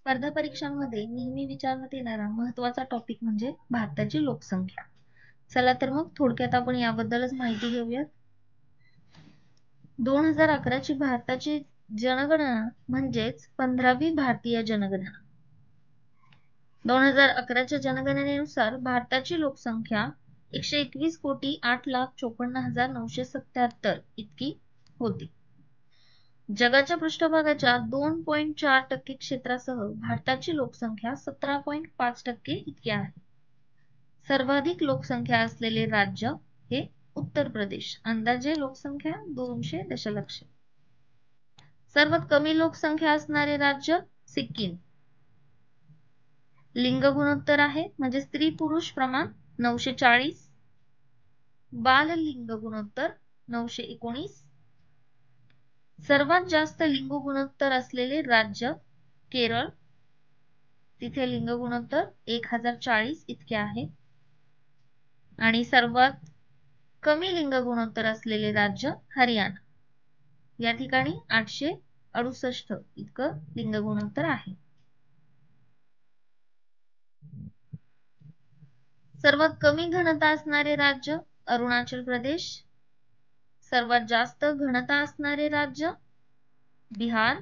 स्पर्धा परीक्षांमध्ये नेहमी विचारण्यात येणारा महत्त्वाचा टॉपिक म्हणजे भारताची लोकसंख्या. चला तर मग थोडक्यात आपण याबद्दलच माहिती घेऊयात. 2011 ची भारताची जनगणना म्हणजेच 15वी भारतीय जनगणना. 2011 च्या जनगणनेनुसार भारताची लोकसंख्या 121,08,54,977 इतकी होती. जगाच्या पृष्ठभागाच्या 2.4% क्षेत्रासह भारताची लोकसंख्या 17.5% इतकी आहे. सर्वाधिक लोकसंख्या असलेले राज्य हे उत्तर प्रदेश, अंदाजे लोकसंख्या 200 दशलक्ष. सर्वात कमी लोकसंख्या असणारे राज्य सिक्कीम. लिंग गुणोत्तर आहे म्हणजे स्त्री पुरुष प्रमाण 940, बाल लिंग गुणोत्तर 919. सर्वात जास्त लिंग गुणोत्तर असलेले राज्य केरळ, तिथे लिंग गुणोत्तर 1040 इतके आहे. आणि सर्वात कमी लिंग गुणोत्तर असलेले राज्य हरियाणा, या ठिकाणी 868 इतकं लिंग गुणोत्तर आहे. सर्वात कमी घनता असणारे राज्य अरुणाचल प्रदेश. सर्वात जास्त घनता असणारे राज्य बिहार.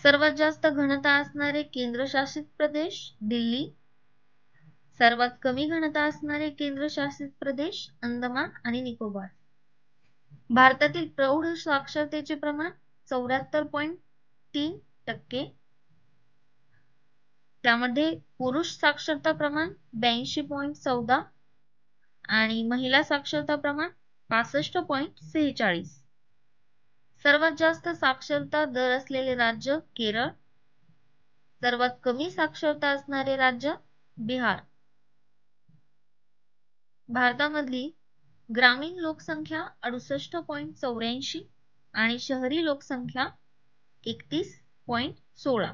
सर्वात जास्त घनता असणारे केंद्रशासित प्रदेश दिल्ली. सर्वात कमी घनता असणारे केंद्रशासित प्रदेश अंदमान आणि निकोबार. भारतातील प्रौढ साक्षरतेचे प्रमाण 74.3%. त्यामध्ये पुरुष साक्षरता प्रमाण 82.14 आणि महिला साक्षरता प्रमाण 65.46. सर्वात जास्त साक्षरता दर असलेले राज्य केरळ. सर्वात कमी साक्षरता असणारे राज्य बिहार. भारतामधली ग्रामीण लोकसंख्या 68.84 आणि शहरी लोकसंख्या 31.16.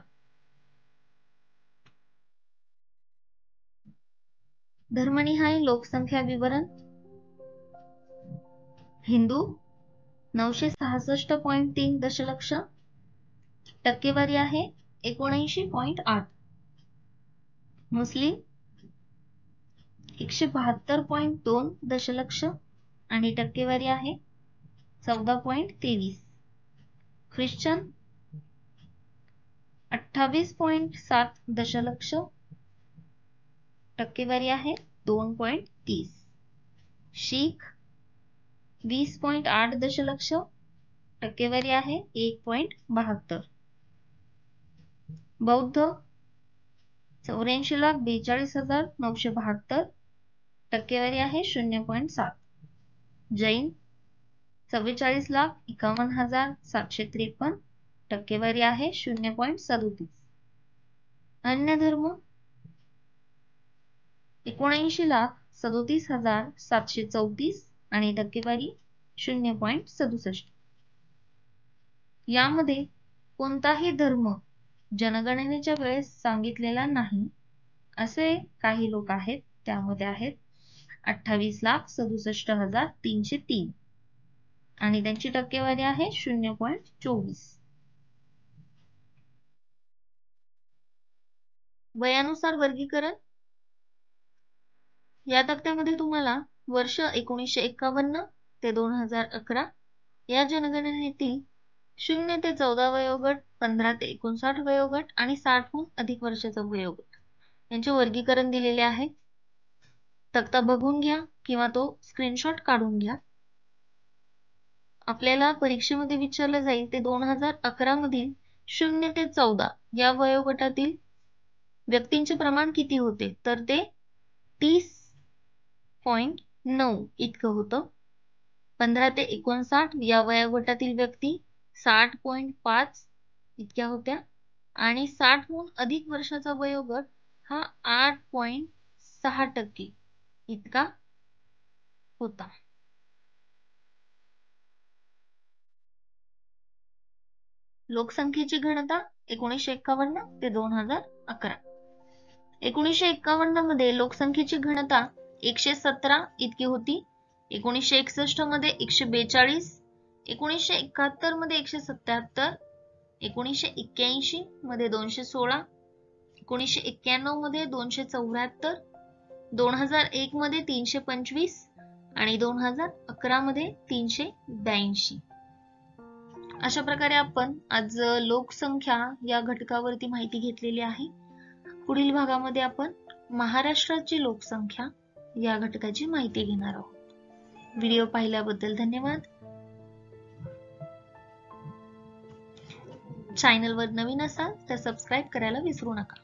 धर्मनिहाय लोकसंख्या विवरण. हिंदू 966.3 दशलक्ष, टक्केवारी आहे 79.8. मुस्लिम 172.2 दशलक्ष आणि टक्केवारी आहे 14.23. ख्रिश्चन 28.7 दशलक्ष, टक्केवारी आहे 2.30. शीख 20.8 दशलक्ष, टक्केवारी आहे 1.72. बौद्ध 84,42,972, टक्केवारी आहे 0.7. जैन 44,51,753, टक्केवारी आहे 0.37. अन्य धर्म 79,37,734 आणि टक्केवारी 0.67. यामध्ये कोणताही धर्म जनगणनेच्या वेळेस सांगितलेला नाही असे काही लोक आहेत. त्यामध्ये आहेत 28,67,303 आणि त्यांची टक्केवारी आहे 0.24. वयानुसार वर्गीकरण. या तक्त्यामध्ये तुम्हाला वर्ष 1951 ते 2011 या जनगणनेतील 0 ते 14 वयोगट, 15 ते 59 वयोगट आणि 60हून अधिक वर्षाचा वयोगट यांचे वर्गीकरण दिलेले आहे. तक्ता बघून घ्या किंवा तो स्क्रीनशॉट काढून घ्या. आपल्याला परीक्षेमध्ये विचारलं जाईल ते 2011 मधील 0 ते 14 या वयोगटातील व्यक्तींचे प्रमाण किती होते, तर ते 30.9 इतकं होतं. 15 ते 59 या वयोगटातील व्यक्ती 60.5 इतक्या होत्या आणि 60हून अधिक वर्षाचा वयोगट हा 8.6% इतका होता. लोकसंख्येची घनता 1951 ते 2011. 1951 मध्ये लोकसंख्येची घनता 117 इतकी होती. 1961 मध्ये 142, 1971 मध्ये 177, 1981 मध्ये 216, 1991 मध्ये 274, 2001 मध्ये 325 आणि 2011 मध्ये 382. अशा प्रकारे आपण आज लोकसंख्या या घटकावरती माहिती घेतलेली आहे. पुढील भागामध्ये आपण महाराष्ट्राची लोकसंख्या या घटकाची माहिती घेणार आहोत. व्हिडिओ पाहिल्याबद्दल धन्यवाद. चॅनलवर नवीन असाल तर सबस्क्राईब करायला विसरू नका.